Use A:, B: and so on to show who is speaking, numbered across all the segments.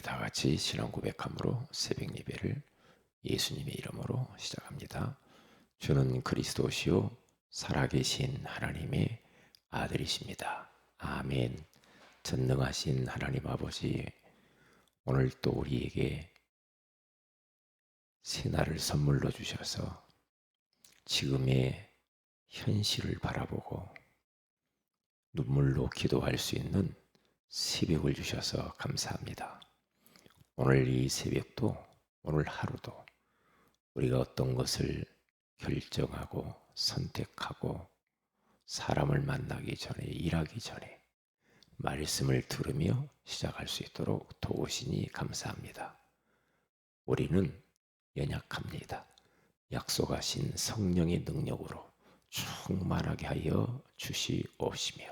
A: 다 같이 신앙 고백함으로 새벽 예배를 예수님의 이름으로 시작합니다. 주는 그리스도시요 살아계신 하나님의 아들이십니다. 아멘. 전능하신 하나님 아버지, 오늘 또 우리에게 새날을 선물로 주셔서 지금의 현실을 바라보고 눈물로 기도할 수 있는 새벽을 주셔서 감사합니다. 오늘 이 새벽도, 오늘 하루도 우리가 어떤 것을 결정하고 선택하고 사람을 만나기 전에, 일하기 전에 말씀을 들으며 시작할 수 있도록 도우시니 감사합니다. 우리는 연약합니다. 약속하신 성령의 능력으로 충만하게 하여 주시옵시며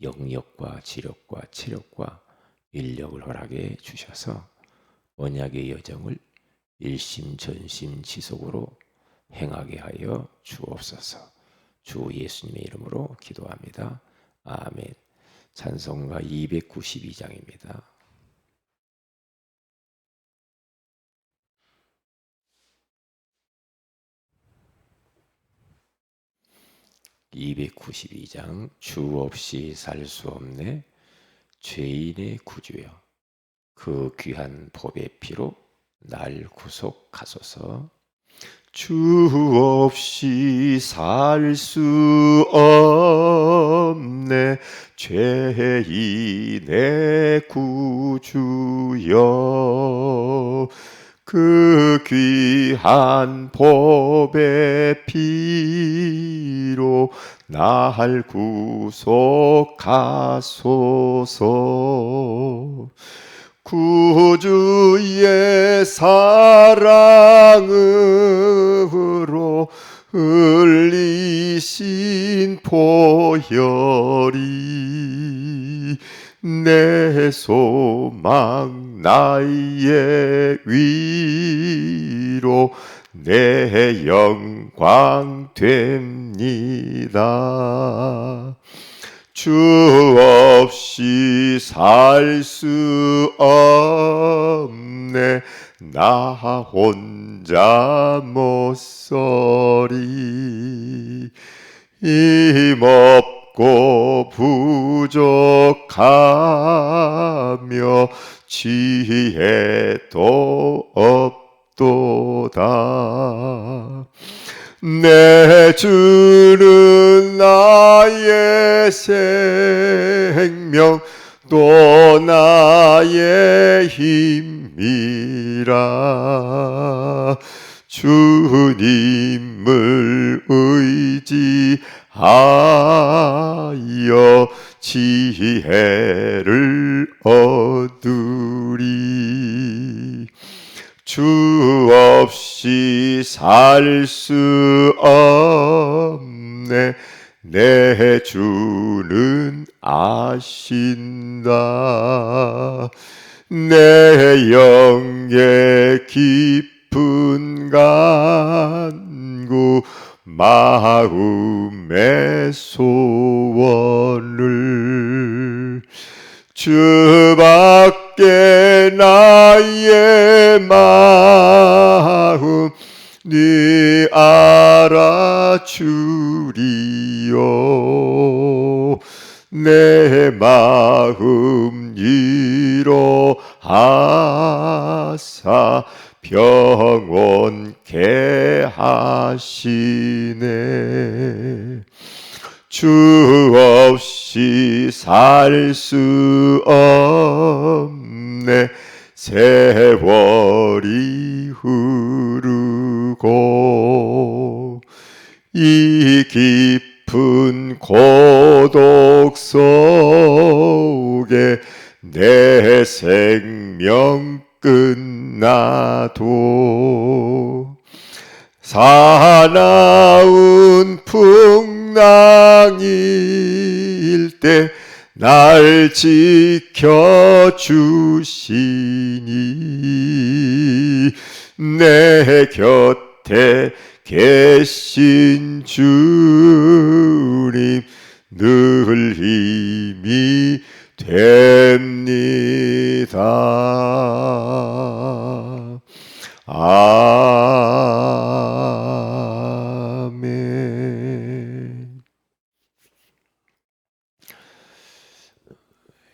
A: 영력과 지력과 체력과 인력을 허락해 주셔서 언약의 여정을 일심전심지속으로 행하게 하여 주옵소서. 주 예수님의 이름으로 기도합니다. 아멘. 찬송가 292장입니다. 292장. 주 없이 살 수 없네 죄인의 구주여, 그 귀한 법의 피로 날 구속하소서. 주 없이 살 수 없네 죄인의 구주여, 그 귀한 법의 피로 날 구속하소서. 구주의 사랑으로 흘리신 보혈이 내 소망 나의 위로 내 영광 됩니다. 주 없이 살 수 없네 나 혼자 못 서리. 힘없고 부족하며 지혜도 없도다. 내 주는 나의 생명 또 나의 힘이라. 주님을 의지하여 지혜를 얻으리. 주 없이 살 수 없네 내 주는 아신다. 내 영의 깊은 간구 마음의 소원을 주밖에 나의 마음 네 알아주리요. 내 마음 위로하사 평온케 하시네. 주 없이 살 수 없네 세월이 흐르고 이 깊은 고독 속에 내 생명 끝나도 사나운 풍랑일 때 날 지켜주시니 내 곁에 계신 주님 늘 힘이 됩니다. 아멘.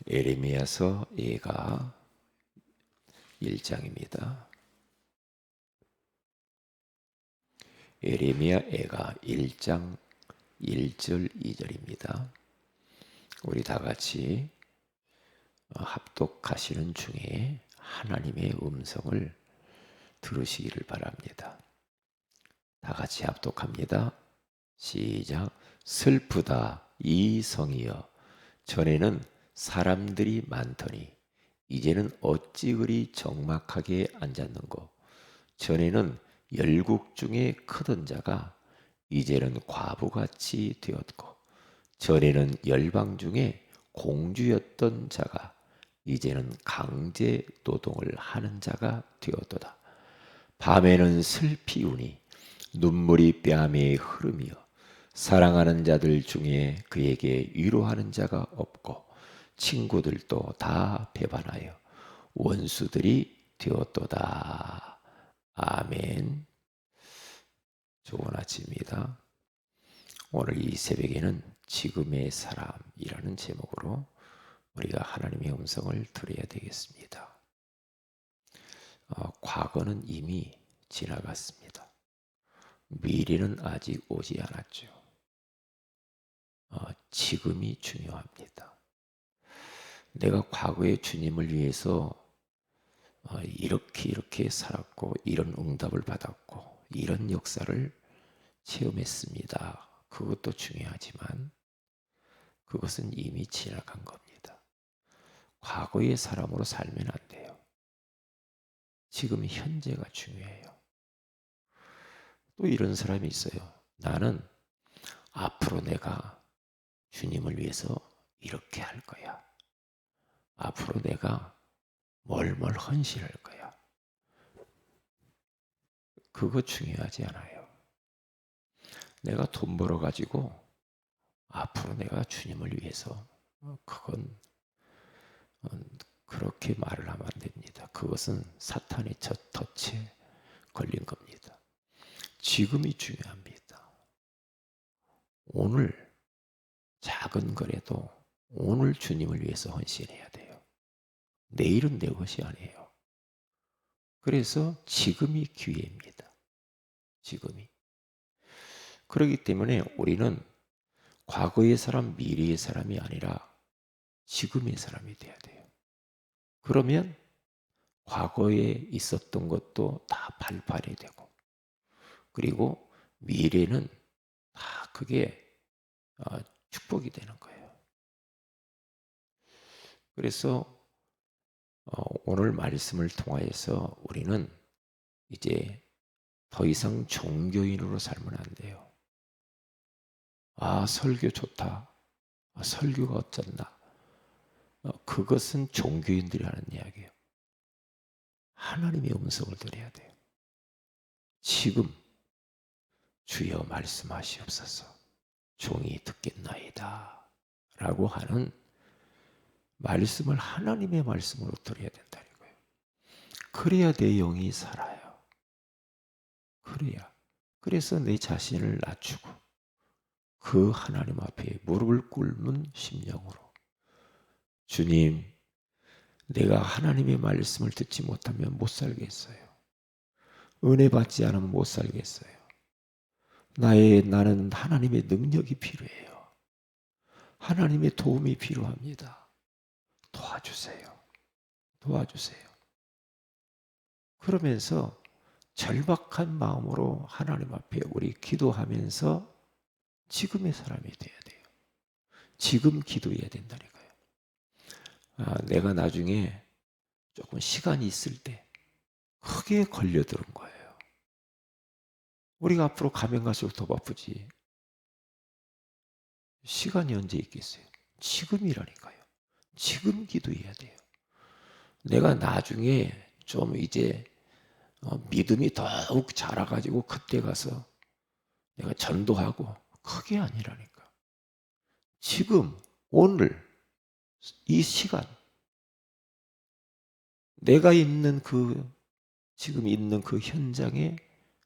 B: 예레미야서 예가 1장입니다. 예레미야 예가 1장 1절 2절입니다. 우리 다 같이 합독하시는 중에 하나님의 음성을 들으시기를 바랍니다. 다 같이 합독합니다. 시작. 슬프다 이 성이여, 전에는 사람들이 많더니 이제는 어찌 그리 적막하게 앉았는고. 전에는 열국 중에 크던 자가 이제는 과부같이 되었고, 전에는 열방 중에 공주였던 자가 이제는 강제 노동을 하는 자가 되었도다. 밤에는 슬피 우니 눈물이 뺨에 흐르며, 사랑하는 자들 중에 그에게 위로하는 자가 없고, 친구들도 다 배반하여 원수들이 되었도다. 아멘. 좋은 아침입니다. 오늘 이 새벽에는 지금의 사람이라는 제목으로 우리가 하나님의 음성을 들어야 되겠습니다. 과거는 이미 지나갔습니다. 미래는 아직 오지 않았죠. 지금이 중요합니다. 내가 과거에 주님을 위해서 이렇게 살았고, 이런 응답을 받았고, 이런 역사를 체험했습니다. 그것도 중요하지만 그것은 이미 지나간 겁니다. 과거의 사람으로 살면 안 돼요. 지금 현재가 중요해요. 또 이런 사람이 있어요. 나는 앞으로 내가 주님을 위해서 이렇게 할 거야. 앞으로 내가 뭘 헌신할 거야. 그거 중요하지 않아요. 내가 돈 벌어가지고 앞으로 내가 주님을 위해서, 그건 그렇게 말을 하면 안 됩니다. 그것은 사탄의 첫 덫에 걸린 겁니다. 지금이 중요합니다. 오늘 작은 거라도 오늘 주님을 위해서 헌신해야 돼요. 내일은 내 것이 아니에요. 그래서 지금이 기회입니다. 지금이. 그렇기 때문에 우리는 과거의 사람, 미래의 사람이 아니라 지금의 사람이 돼야 돼요. 그러면 과거에 있었던 것도 다 발판이 되고, 그리고 미래는 다 그게 축복이 되는 거예요. 그래서 오늘 말씀을 통하여서 우리는 이제 더 이상 종교인으로 살면 안 돼요. 설교 좋다. 설교가 어쩐다. 그것은 종교인들이 하는 이야기예요. 하나님의 음성을 들어야 돼요. 지금 주여 말씀하시옵소서, 종이 듣겠나이다 라고 하는 말씀을 하나님의 말씀으로 들어야 된다는 거예요. 그래야 내 영이 살아요. 그래야. 그래서 내 자신을 낮추고 그 하나님 앞에 무릎을 꿇는 심령으로, 주님, 내가 하나님의 말씀을 듣지 못하면 못 살겠어요. 은혜 받지 않으면 못 살겠어요. 나는 하나님의 능력이 필요해요. 하나님의 도움이 필요합니다. 도와주세요. 도와주세요. 그러면서 절박한 마음으로 하나님 앞에 우리 기도하면서 지금의 사람이 돼야 돼요. 지금 기도해야 된다니까요. 내가 나중에 조금 시간이 있을 때 크게 걸려드는 거예요. 우리가 앞으로 가면 갈수록 더 바쁘지. 시간이 언제 있겠어요? 지금이라니까요. 지금 기도해야 돼요. 내가 나중에 좀 이제 믿음이 더욱 자라가지고 그때 가서 내가 전도하고, 그게 아니라니까. 지금 오늘 이 시간 내가 있는 그 지금 있는 그 현장에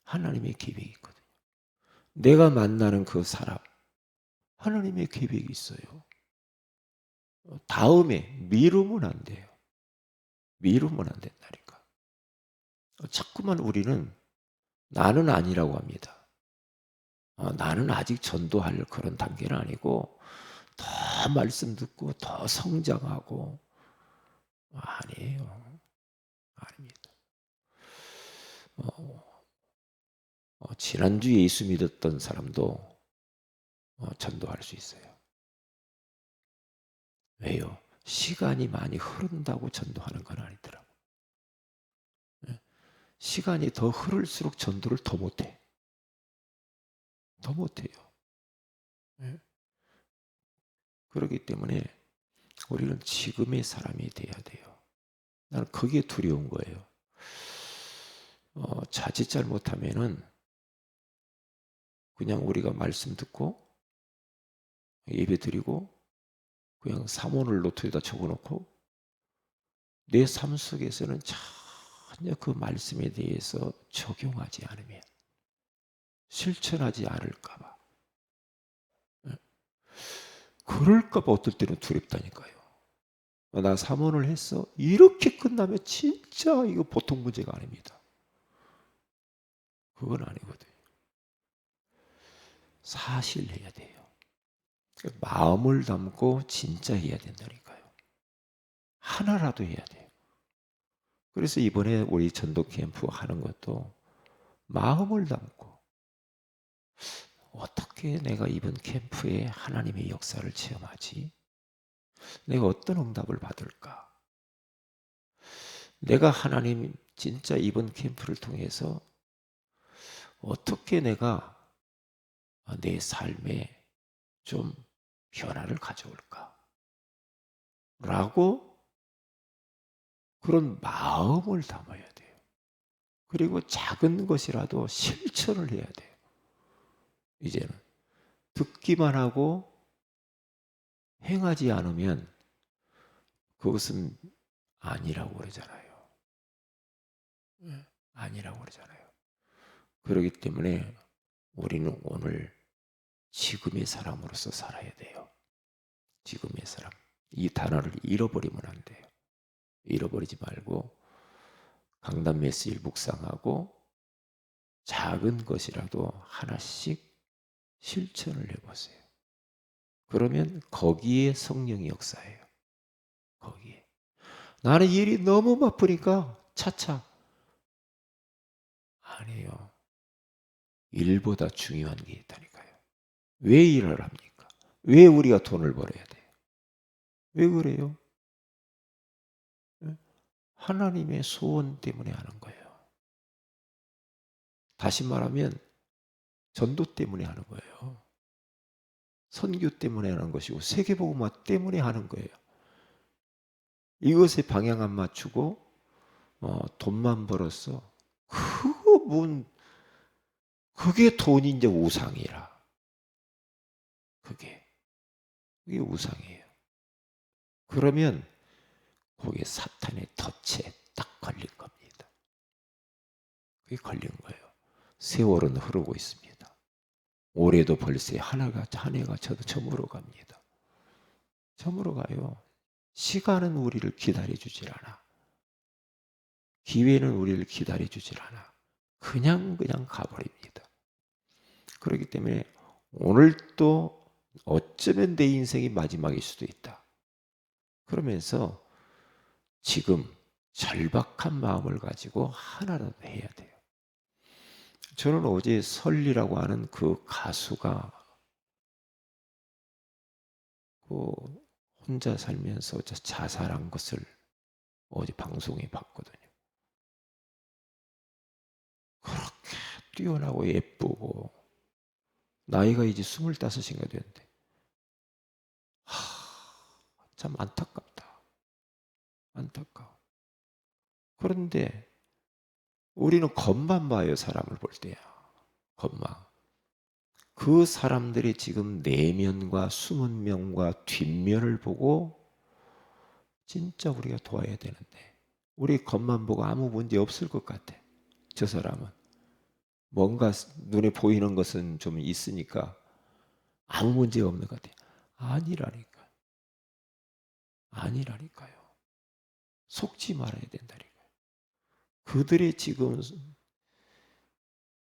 B: 하나님의 계획이 있거든요. 내가 만나는 그 사람, 하나님의 계획이 있어요. 다음에 미루면 안 돼요. 미루면 안 된다니까. 자꾸만 우리는 나는 아니라고 합니다. 나는 아직 전도할 그런 단계는 아니고 더 말씀 듣고 더 성장하고. 아니에요. 아닙니다. 지난주 예수 믿었던 사람도 전도할 수 있어요. 왜요? 시간이 많이 흐른다고 전도하는 건 아니더라고. 시간이 더 흐를수록 전도를 더 못해. 더 못해요. 그렇기 때문에 우리는 지금의 사람이 돼야 돼요. 나는 그게 두려운 거예요. 자칫 잘못하면은 그냥 우리가 말씀 듣고 예배 드리고 그냥 사모를 노트에다 적어놓고 내 삶 속에서는 전혀 그 말씀에 대해서 적용하지 않으면 실천하지 않을까 봐. 그럴까 봐 어떨 때는 두렵다니까요. 나 사모를 했어. 이렇게 끝나면 진짜 이거 보통 문제가 아닙니다. 그건 아니거든요. 사실 해야 돼요. 마음을 담고 진짜 해야 된다니까요. 하나라도 해야 돼요. 그래서 이번에 우리 전도 캠프 하는 것도 마음을 담고 어떻게 내가 이번 캠프에 하나님의 역사를 체험하지? 내가 어떤 응답을 받을까? 내가 하나님 진짜 이번 캠프를 통해서 어떻게 내가 내 삶에 좀 변화를 가져올까? 라고 그런 마음을 담아야 돼요. 그리고 작은 것이라도 실천을 해야 돼요. 이제는 듣기만 하고 행하지 않으면 그것은 아니라고 그러잖아요. 아니라고 그러잖아요. 그렇기 때문에 우리는 오늘 지금의 사람으로서 살아야 돼요. 지금의 사람. 이 단어를 잃어버리면 안 돼요. 잃어버리지 말고 강단 메시지를 묵상하고 작은 것이라도 하나씩 실천을 해보세요. 그러면 거기에 성령이 역사해요. 거기에. 나는 일이 너무 바쁘니까 차차. 아니에요. 일보다 중요한 게 있다니까요. 왜 일을 합니까? 왜 우리가 돈을 벌어야 돼요? 왜 그래요? 하나님의 소원 때문에 하는 거예요. 다시 말하면 전도 때문에 하는 거예요. 선교 때문에 하는 것이고 세계복음화 때문에 하는 거예요. 이것에 방향 안 맞추고 돈만 벌었어. 그게 돈이 이제 우상이라. 그게 우상이에요. 그러면 거기에 사탄의 덫에 딱 걸린 겁니다. 그게 걸린 거예요. 세월은 흐르고 있습니다. 올해도 벌써 한 해가 저물어 갑니다. 저물어 가요. 시간은 우리를 기다려주질 않아. 기회는 우리를 기다려주질 않아. 그냥 가버립니다. 그렇기 때문에 오늘 또 어쩌면 내 인생이 마지막일 수도 있다. 그러면서 지금 절박한 마음을 가지고 하나라도 해야 돼요. 저는 어제 설리라고 하는 그 가수가 그 혼자 살면서 자살한 것을 어제 방송에 봤거든요. 그렇게 뛰어나고 예쁘고 나이가 이제 25인가 됐는데 참 안타깝다. 안타까워. 그런데 우리는 겉만 봐요. 사람을 볼 때야. 겉만. 그 사람들이 지금 내면과 숨은 면과 뒷면을 보고 진짜 우리가 도와야 되는데 우리 겉만 보고 아무 문제 없을 것 같아. 저 사람은 뭔가 눈에 보이는 것은 좀 있으니까 아무 문제 없는 것 같아. 아니라니까. 아니라니까요. 속지 말아야 된다니까요. 그들의 지금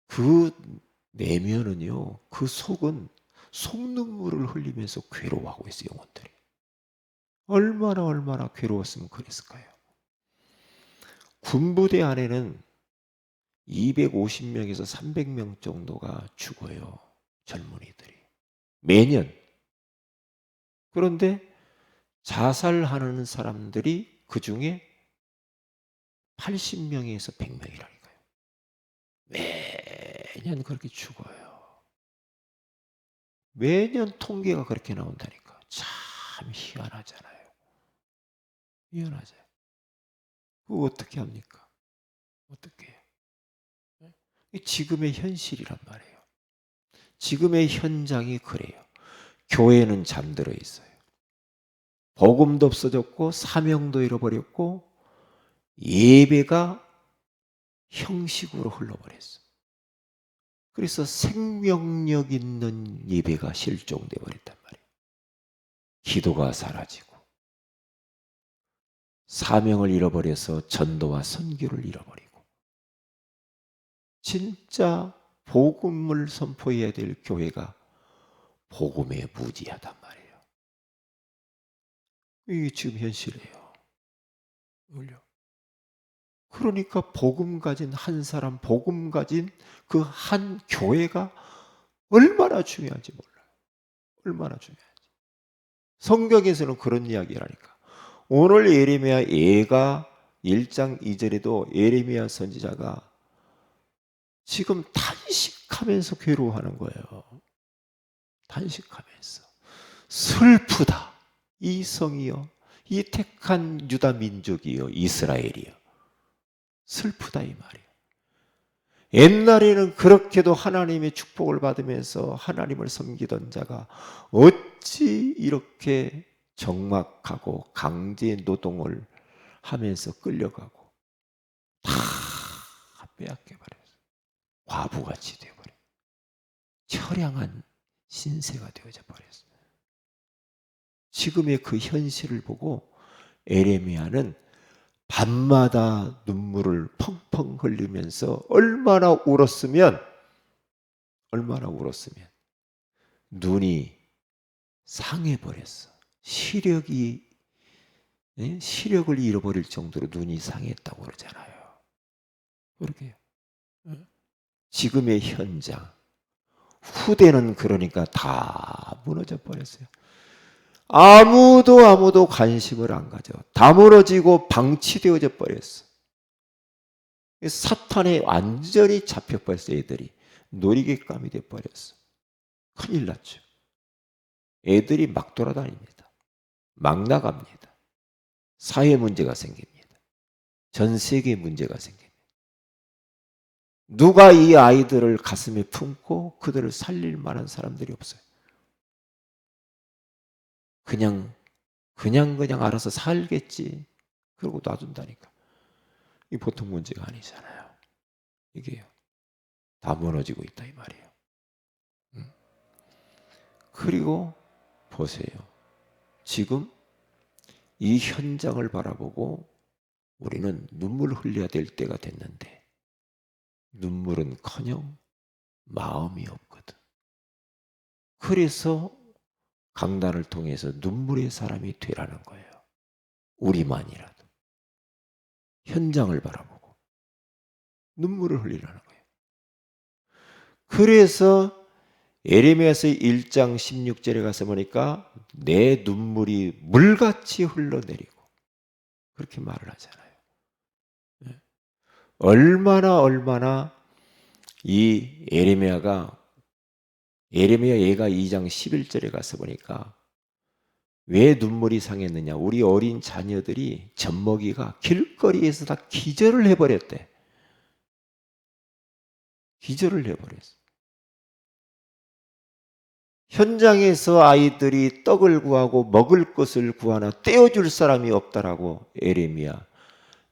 B: 그 내면은요, 그 속은 속눈물을 흘리면서 괴로워하고 있어요, 영혼들이. 얼마나 괴로웠으면 그랬을까요? 군부대 안에는 250명에서 300명 정도가 죽어요, 젊은이들이. 매년. 그런데 자살하는 사람들이 그 중에 80명에서 100명이라니까요. 매년 그렇게 죽어요. 매년 통계가 그렇게 나온다니까. 참 희한하잖아요. 희한하죠. 그거 어떻게 합니까? 어떻게 해요? 지금의 현실이란 말이에요. 지금의 현장이 그래요. 교회는 잠들어 있어요. 복음도 없어졌고 사명도 잃어버렸고 예배가 형식으로 흘러버렸어. 그래서 생명력 있는 예배가 실종돼 버렸단 말이에요. 기도가 사라지고 사명을 잃어버려서 전도와 선교를 잃어버리고 진짜 복음을 선포해야 될 교회가 복음에 무지하단 말이에요. 이게 지금 현실이에요. 그러니까 복음 가진 한 사람, 복음 가진 그 한 교회가 얼마나 중요한지 몰라요. 얼마나 중요한지. 성경에서는 그런 이야기라니까. 오늘 예레미야 예가 1장 2절에도 예레미야 선지자가 지금 탄식하면서 괴로워하는 거예요. 탄식하면서. 슬프다. 이 성이요. 이 택한 유다 민족이요. 이스라엘이요. 슬프다 이 말이에요. 옛날에는 그렇게도 하나님의 축복을 받으면서 하나님을 섬기던 자가 어찌 이렇게 적막하고 강제 노동을 하면서 끌려가고 다 빼앗겨버렸어요. 과부같이 되어버려요. 처량한 신세가 되어져 버렸어요. 지금의 그 현실을 보고 에레미야는 밤마다 눈물을 펑펑 흘리면서 얼마나 울었으면 눈이 상해버렸어. 시력을 잃어버릴 정도로 눈이 상했다고 그러잖아요. 그렇게 지금의 현장, 후대는 그러니까 다 무너져 버렸어요. 아무도 관심을 안 가져. 다무너지고 방치되어져 버렸어. 사탄에 완전히 잡혀버렸어. 애들이 놀이개감이 돼버렸어. 큰일 났죠. 애들이 막 돌아다닙니다. 막 나갑니다. 사회 문제가 생깁니다. 전 세계 문제가 생깁니다. 누가 이 아이들을 가슴에 품고 그들을 살릴 만한 사람들이 없어요. 그냥 알아서 살겠지. 그러고 놔둔다니까. 이 보통 문제가 아니잖아요. 이게요. 다 무너지고 있다 이 말이에요. 그리고 보세요. 지금 이 현장을 바라보고 우리는 눈물을 흘려야 될 때가 됐는데 눈물은커녕 마음이 없거든. 그래서 강단을 통해서 눈물의 사람이 되라는 거예요. 우리만이라도. 현장을 바라보고 눈물을 흘리라는 거예요. 그래서 예레미야서 1장 16절에 가서 보니까 내 눈물이 물같이 흘러내리고 그렇게 말을 하잖아요. 얼마나 이 예레미야 예가 2장 11절에 가서 보니까 왜 눈물이 상했느냐. 우리 어린 자녀들이 젖먹이가 길거리에서 다 기절을 해버렸대. 기절을 해버렸어. 현장에서 아이들이 떡을 구하고 먹을 것을 구하나 떼어줄 사람이 없다라고 예레미야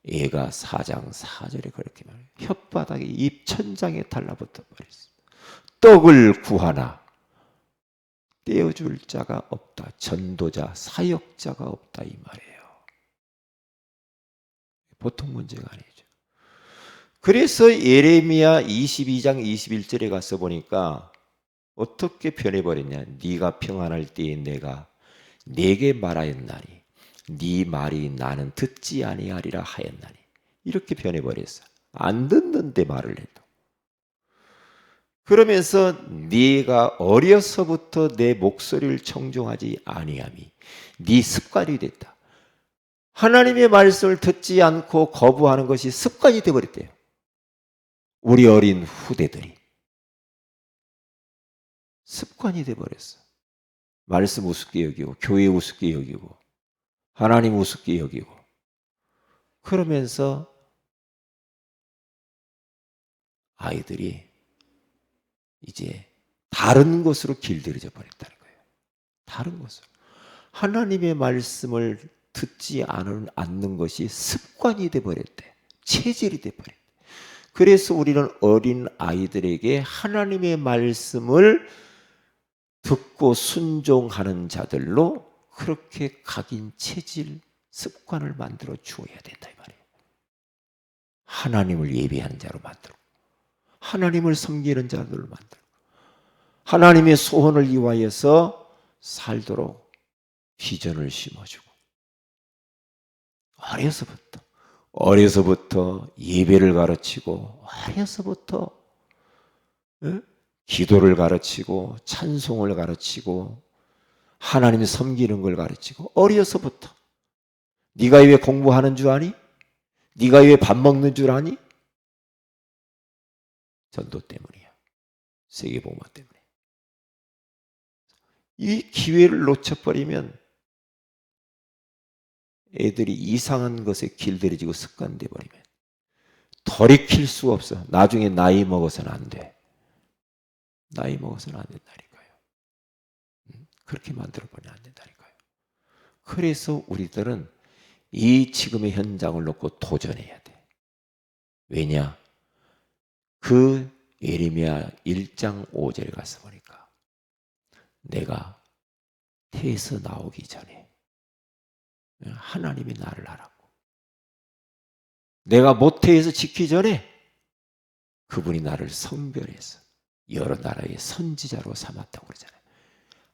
B: 예가 4장 4절에 그렇게 말해요. 혓바닥이 입 천장에 달라붙어 버렸어. 떡을 구하나 떼어줄 자가 없다. 전도자, 사역자가 없다 이 말이에요. 보통 문제가 아니죠. 그래서 예레미야 22장 21절에 가서 보니까 어떻게 변해버렸냐. 네가 평안할 때에 내가 네게 말하였나니 네 말이 나는 듣지 아니하리라 하였나니 이렇게 변해버렸어. 안 듣는데 말을 해도. 그러면서 네가 어려서부터 내 목소리를 청종하지 아니함이 네 습관이 됐다. 하나님의 말씀을 듣지 않고 거부하는 것이 습관이 되어버렸대요. 우리 어린 후대들이 습관이 되어버렸어. 말씀 우습게 여기고 교회 우습게 여기고 하나님 우습게 여기고 그러면서 아이들이 이제 다른 것으로 길들여져 버렸다는 거예요. 다른 것으로. 하나님의 말씀을 듣지 않는 것이 습관이 되어버렸대. 체질이 되어버렸대. 그래서 우리는 어린 아이들에게 하나님의 말씀을 듣고 순종하는 자들로 그렇게 각인 체질, 습관을 만들어 주어야 된다 이 말이에요. 하나님을 예배하는 자로 만들고 하나님을 섬기는 자들로 만들고 하나님의 소원을 위하여서 살도록 비전을 심어주고 어려서부터 예배를 가르치고 어려서부터 기도를 가르치고 찬송을 가르치고 하나님 섬기는 걸 가르치고 어려서부터 네가 왜 공부하는 줄 아니? 네가 왜 밥 먹는 줄 아니? 전도 때문이야. 세계복음화 때문에. 이 기회를 놓쳐버리면 애들이 이상한 것에 길들여지고 습관돼 버리면 돌이킬 수가 없어. 나중에 나이 먹어서는 안 돼. 나이 먹어서는 안 된다니까요. 그렇게 만들어버리면 안 된다니까요. 그래서 우리들은 이 지금의 현장을 놓고 도전해야 돼. 왜냐? 그 예레미야 1장 5절에 가서 보니까 내가 태에서 나오기 전에 하나님이 나를 알았고 내가 모태에서 지기 전에 그분이 나를 성별해서 여러 나라의 선지자로 삼았다고 그러잖아요.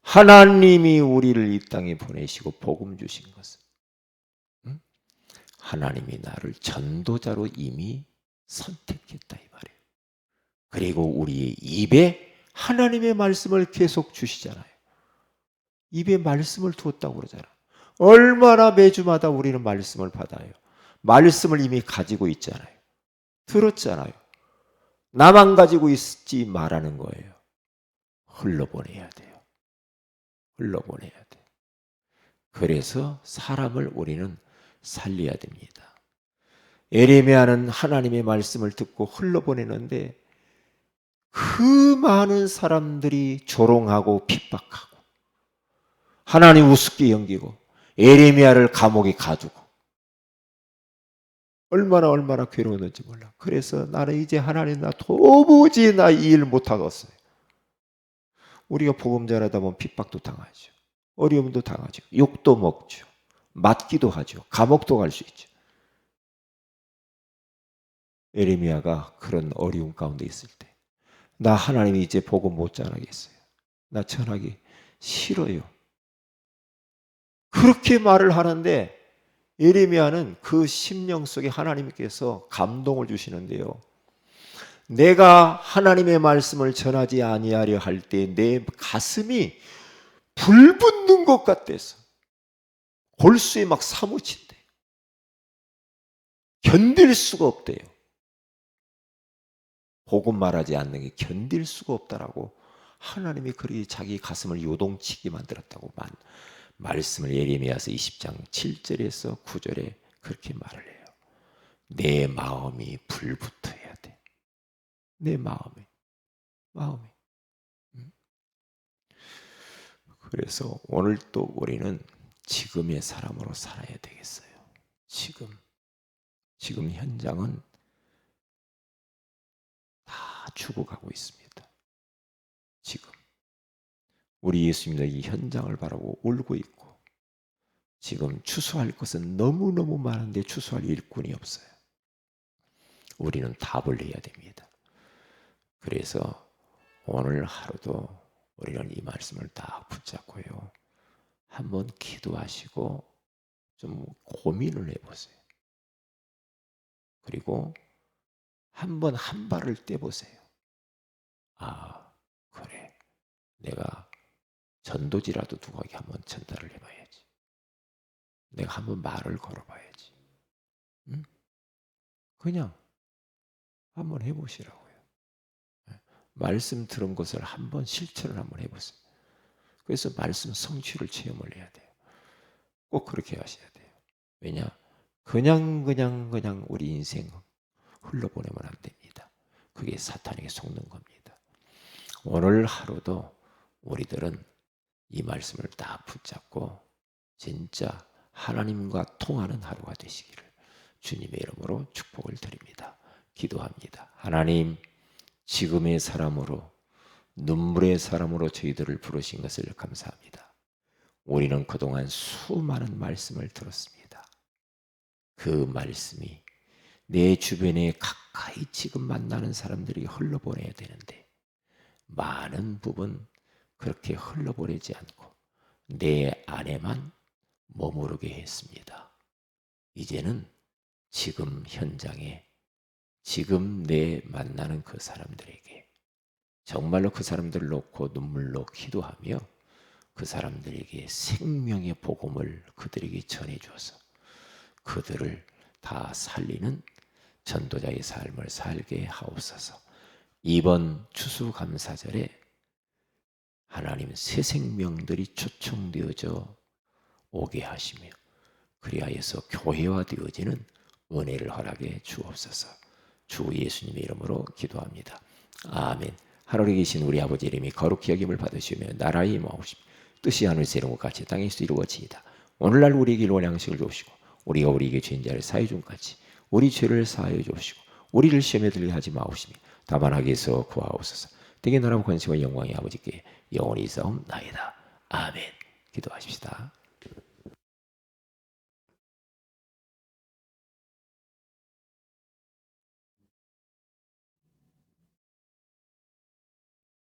B: 하나님이 우리를 이 땅에 보내시고 복음 주신 것은 하나님이 나를 전도자로 이미 선택했다 이 말이에요. 그리고 우리의 입에 하나님의 말씀을 계속 주시잖아요. 입에 말씀을 두었다고 그러잖아요. 얼마나 매주마다 우리는 말씀을 받아요. 말씀을 이미 가지고 있잖아요. 들었잖아요. 나만 가지고 있지 말라는 거예요. 흘러보내야 돼요. 흘러보내야 돼. 그래서 사람을 우리는 살려야 됩니다. 예레미야는 하나님의 말씀을 듣고 흘러보내는데 그 많은 사람들이 조롱하고 핍박하고 하나님 우습게 여기고 예레미야를 감옥에 가두고 얼마나 괴로웠는지 몰라. 그래서 나는 이제 하나님 나 도무지 나 이 일 못하겠어요. 우리가 복음 전하다 보면 핍박도 당하죠. 어려움도 당하죠. 욕도 먹죠. 맞기도 하죠. 감옥도 갈 수 있죠. 예레미야가 그런 어려움 가운데 있을 때 나 하나님이 이제 복음 못 전하겠어요. 나 전하기 싫어요. 그렇게 말을 하는데 예레미야는 그 심령 속에 하나님께서 감동을 주시는데요. 내가 하나님의 말씀을 전하지 아니하려 할 때 내 가슴이 불 붙는 것 같아서 골수에 막 사무친대. 견딜 수가 없대요. 복음 말하지 않는 게 견딜 수가 없다라고 하나님이 그리 자기 가슴을 요동치게 만들었다고 말씀을 예레미야서 20장 7절에서 9절에 그렇게 말을 해요. 내 마음이 불붙어야 돼. 내 마음이. 그래서 오늘 또 우리는 지금의 사람으로 살아야 되겠어요. 지금 지금 현장은 다 죽어가고 있습니다. 지금 우리 예수님도 이 현장을 바라고 울고 있고, 지금 추수할 것은 너무너무 많은데 추수할 일꾼이 없어요. 우리는 답을 내야 됩니다. 그래서 오늘 하루도 우리는 이 말씀을 딱 붙잡고요, 한번 기도하시고 좀 고민을 해보세요. 그리고 한번 한 발을 떼보세요. 아, 그래, 내가 전도지라도 누구에게 한번 전달을 해봐야지. 내가 한번 말을 걸어봐야지. 응? 그냥 한번 해보시라고요. 말씀 들은 것을 한번 실천을 한번 해보세요. 그래서 말씀 성취를 체험을 해야 돼요. 꼭 그렇게 하셔야 돼요. 왜냐? 그냥 우리 인생 흘러보내면 안 됩니다. 그게 사탄에게 속는 겁니다. 오늘 하루도 우리들은 이 말씀을 딱 붙잡고 진짜 하나님과 통하는 하루가 되시기를 주님의 이름으로 축복을 드립니다. 기도합니다. 하나님, 지금의 사람으로, 눈물의 사람으로 저희들을 부르신 것을 감사합니다. 우리는 그동안 수많은 말씀을 들었습니다. 그 말씀이 내 주변에 가까이 지금 만나는 사람들이 흘러보내야 되는데, 많은 부분 그렇게 흘러보내지 않고 내 안에만 머무르게 했습니다. 이제는 지금 현장에, 지금 내 만나는 그 사람들에게 정말로 그 사람들을 놓고 눈물로 기도하며 그 사람들에게 생명의 복음을 그들에게 전해주어서 그들을 다 살리는 전도자의 삶을 살게 하옵소서. 이번 추수감사절에 하나님 새 생명들이 초청되어져 오게 하시며 그리하여서 교회화되어지는 은혜를 허락해 주옵소서. 주 예수님의 이름으로 기도합니다. 아멘. 하늘에 계신 우리 아버지 이름이 거룩히 여김을 받으시며 나라의 임하옵시며 뜻이 하늘에서 이룬 것 같이 땅에서도 이루어지이다. 오늘날 우리에게 일용할 양식을 주옵시고 우리가 우리에게 죄인 자를 사해 준 같이 우리 죄를 사하여 주옵시고 우리를 시험에 들게 하지 마옵시며 다만 악에서 구하옵소서. 되게 나라와 권세와 영광이 아버지께 영원히 있사옵나이다. 아멘. 기도하십시다.